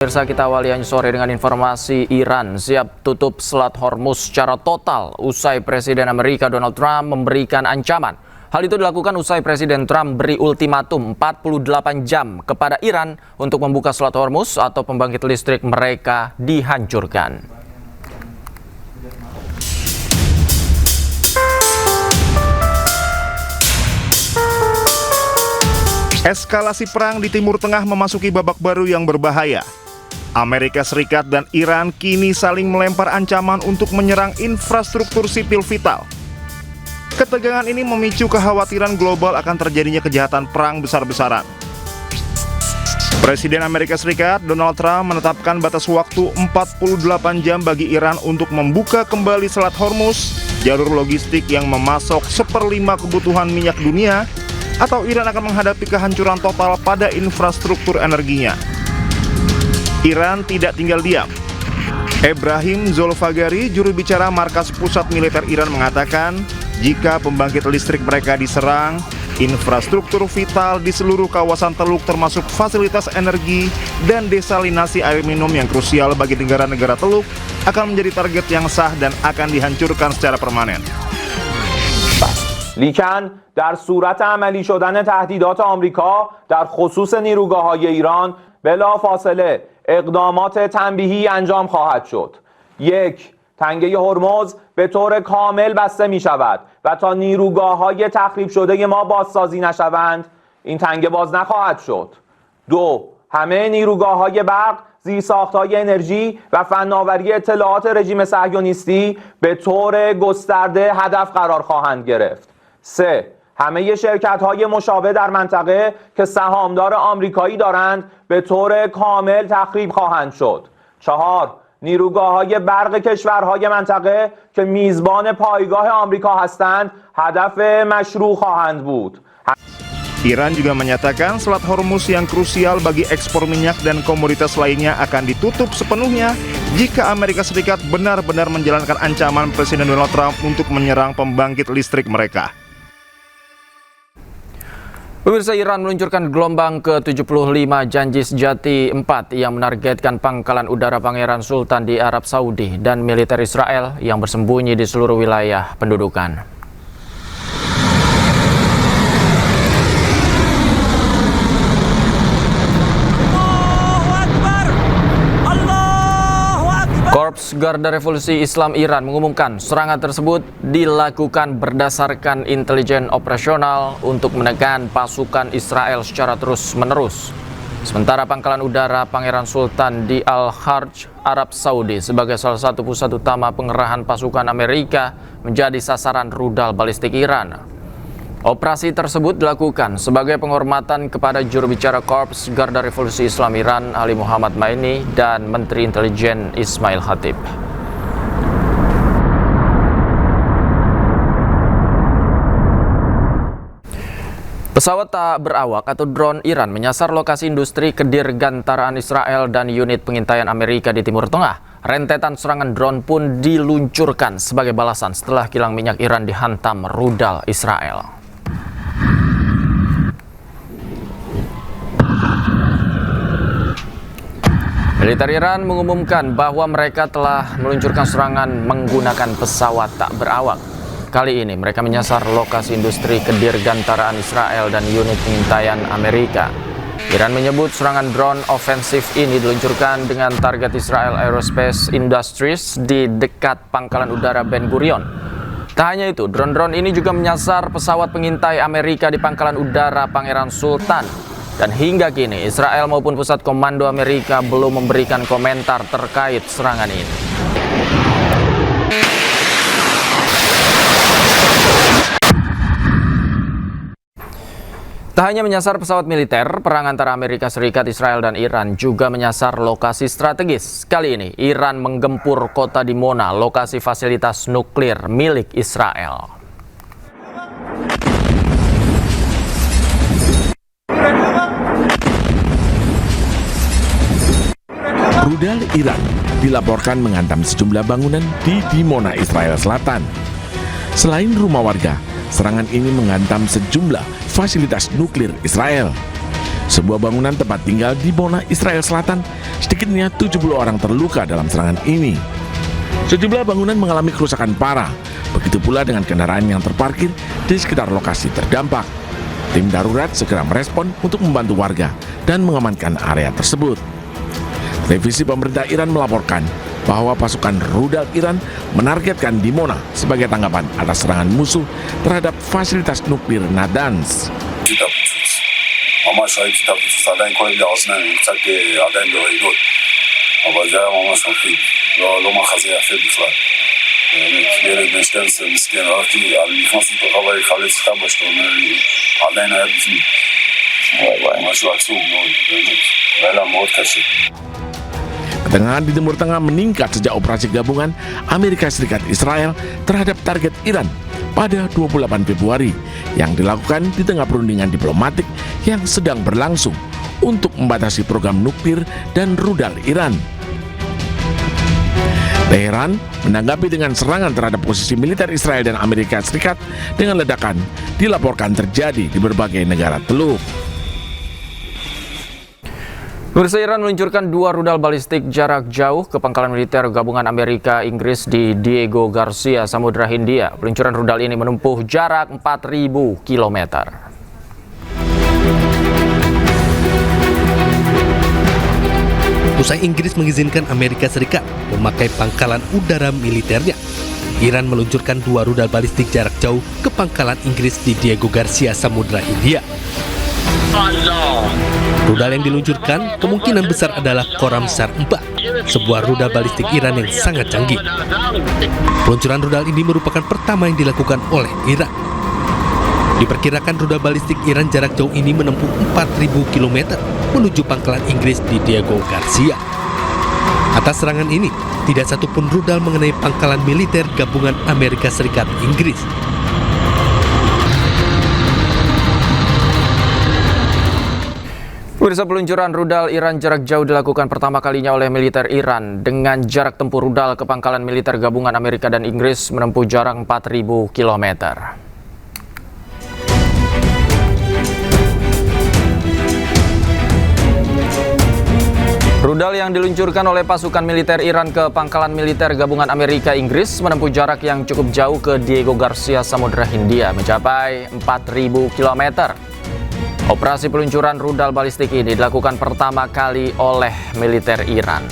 Pemirsa, kita awali sore dengan informasi Iran siap tutup Selat Hormuz secara total usai Presiden Amerika Donald Trump memberikan ancaman. Hal itu dilakukan usai Presiden Trump beri ultimatum 48 jam kepada Iran untuk membuka Selat Hormuz atau pembangkit listrik mereka dihancurkan. Eskalasi perang di Timur Tengah memasuki babak baru yang berbahaya. Amerika Serikat dan Iran kini saling melempar ancaman untuk menyerang infrastruktur sipil vital. Ketegangan ini memicu kekhawatiran global akan terjadinya kejahatan perang besar-besaran. Presiden Amerika Serikat Donald Trump menetapkan batas waktu 48 jam bagi Iran untuk membuka kembali Selat Hormuz, jalur logistik yang memasok 1/5 kebutuhan minyak dunia, atau Iran akan menghadapi kehancuran total pada infrastruktur energinya. Iran tidak tinggal diam. Ebrahim Zolfagari, juru bicara Markas Pusat Militer Iran, mengatakan jika pembangkit listrik mereka diserang, infrastruktur vital di seluruh kawasan Teluk termasuk fasilitas energi dan desalinasi air minum yang krusial bagi negara-negara Teluk akan menjadi target yang sah dan akan dihancurkan secara permanen. لیکن در صورت عملی شدن تهدیدات آمریکا در خصوص نیروگاه‌های ایران بلافاصله اقدامات تنبیهی انجام خواهد شد. 1. تنگه هرمز به طور کامل بسته می شود و تا نیروگاه‌های تخریب شده ما بازسازی نشوند این تنگه باز نخواهد شد. 2. همه نیروگاه‌های برق، زیرساخت‌های انرژی و فناوری اطلاعات رژیم صهیونیستی به طور گسترده هدف قرار خواهند گرفت. 3. همه شرکت‌های مشابه در منطقه که سهامدار آمریکایی دارند به طور کامل تخریب خواهند شد. 4. نیروگاه‌های برق کشورهای منطقه که میزبان پایگاه آمریکا هستند هدف مشروع خواهند بود. Iran juga menyatakan Selat Hormuz yang krusial bagi ekspor minyak dan komoditas lainnya akan ditutup sepenuhnya jika Amerika Serikat benar-benar menjalankan ancaman Presiden Donald Trump untuk menyerang pembangkit listrik mereka. Pemirsa, Iran meluncurkan gelombang ke-75 Janji Sejati 4 yang menargetkan pangkalan udara Pangeran Sultan di Arab Saudi dan militer Israel yang bersembunyi di seluruh wilayah pendudukan. Korps Garda Revolusi Islam Iran mengumumkan serangan tersebut dilakukan berdasarkan intelijen operasional untuk menekan pasukan Israel secara terus-menerus. Sementara pangkalan udara Pangeran Sultan di Al-Kharj, Arab Saudi sebagai salah satu pusat utama pengerahan pasukan Amerika menjadi sasaran rudal balistik Iran. Operasi tersebut dilakukan sebagai penghormatan kepada juru bicara Korps Garda Revolusi Islam Iran Ali Muhammad Maini dan Menteri Intelijen Ismail Khatib. Pesawat tak berawak atau drone Iran menyasar lokasi industri kedirgantaraan Israel dan unit pengintaian Amerika di Timur Tengah. Rentetan serangan drone pun diluncurkan sebagai balasan setelah kilang minyak Iran dihantam rudal Israel. Militer Iran mengumumkan bahwa mereka telah meluncurkan serangan menggunakan pesawat tak berawak. Kali ini mereka menyasar lokasi industri kedirgantaraan Israel dan unit pengintaian Amerika. Iran menyebut serangan drone ofensif ini diluncurkan dengan target Israel Aerospace Industries di dekat pangkalan udara Ben Gurion. Tak hanya itu, drone-drone ini juga menyasar pesawat pengintai Amerika di pangkalan udara Pangeran Sultan. Dan hingga kini, Israel maupun pusat komando Amerika belum memberikan komentar terkait serangan ini. Tak hanya menyasar pesawat militer, perang antara Amerika Serikat, Israel, dan Iran juga menyasar lokasi strategis. Kali ini, Iran menggempur kota Dimona, lokasi fasilitas nuklir milik Israel. Rudal Iran dilaporkan menghantam sejumlah bangunan di Dimona, Israel Selatan. Selain rumah warga, serangan ini menghantam sejumlah fasilitas nuklir Israel. Sebuah bangunan tempat tinggal di Dimona, Israel Selatan Sedikitnya 70 orang terluka dalam serangan ini. Sejumlah bangunan mengalami kerusakan parah, begitu pula dengan kendaraan yang terparkir di sekitar lokasi terdampak. Tim darurat segera merespon untuk membantu warga dan mengamankan area tersebut. Televisi pemerintah Iran melaporkan bahwa pasukan rudal Iran menargetkan Dimona sebagai tanggapan atas serangan musuh terhadap fasilitas nuklir Natanz. ממש ראיתי את הפיצוץ, עדיין כואב לי האוזניים, קצת עדיין ברעידות, אבל זה היה ממש מפחיד, לא מחזה יפה בכלל. באמת, ילד בן 12 מסכן, נכנסתי לתוך הבית לחלץ את אבא שלו, אומר לי, עדיין היה בפנים. משהו עצוב מאוד, באמת, היה מאוד קשה. Ketegangan di Timur Tengah meningkat sejak operasi gabungan Amerika Serikat Israel terhadap target Iran pada 28 Februari yang dilakukan di tengah perundingan diplomatik yang sedang berlangsung untuk membatasi program nuklir dan rudal Iran. Teheran menanggapi dengan serangan terhadap posisi militer Israel dan Amerika Serikat dengan ledakan dilaporkan terjadi di berbagai negara Teluk. Pemirsa, Iran meluncurkan 2 rudal balistik jarak jauh ke pangkalan militer gabungan Amerika Inggris di Diego Garcia, Samudra Hindia. Peluncuran rudal ini menempuh jarak 4.000 km. Usai Inggris mengizinkan Amerika Serikat memakai pangkalan udara militernya, Iran meluncurkan 2 rudal balistik jarak jauh ke pangkalan Inggris di Diego Garcia, Samudra Hindia. Rudal yang diluncurkan kemungkinan besar adalah Khorramshahr 4, sebuah rudal balistik Iran yang sangat canggih. Peluncuran rudal ini merupakan pertama yang dilakukan oleh Iran. Diperkirakan rudal balistik Iran jarak jauh ini menempuh 4.000 km menuju pangkalan Inggris di Diego Garcia. Atas serangan ini, tidak satupun rudal mengenai pangkalan militer gabungan Amerika Serikat Inggris. Pemirsa, peluncuran rudal Iran jarak jauh dilakukan pertama kalinya oleh militer Iran dengan jarak tempuh rudal ke pangkalan militer gabungan Amerika dan Inggris menempuh jarak 4.000 km. Rudal yang diluncurkan oleh pasukan militer Iran ke pangkalan militer gabungan Amerika Inggris menempuh jarak yang cukup jauh ke Diego Garcia, Samudra Hindia, mencapai 4.000 km. Operasi peluncuran rudal balistik ini dilakukan pertama kali oleh militer Iran.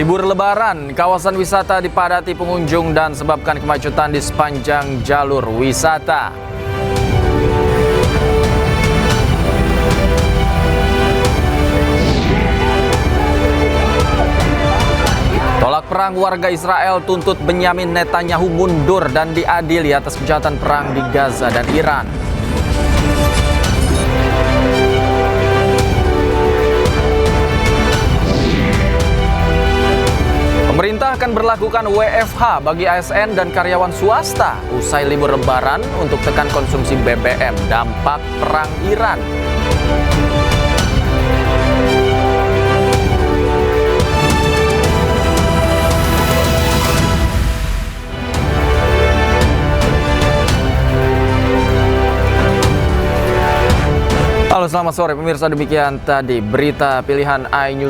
Libur Lebaran, kawasan wisata dipadati pengunjung dan sebabkan kemacetan di sepanjang jalur wisata. Tolak perang warga Israel tuntut Benyamin Netanyahu mundur dan diadili atas kejahatan perang di Gaza dan Iran. Pemerintah akan berlakukan WFH bagi ASN dan karyawan swasta usai libur Lebaran untuk tekan konsumsi BBM dampak perang Iran. Halo, selamat sore pemirsa, demikian tadi berita pilihan iNews.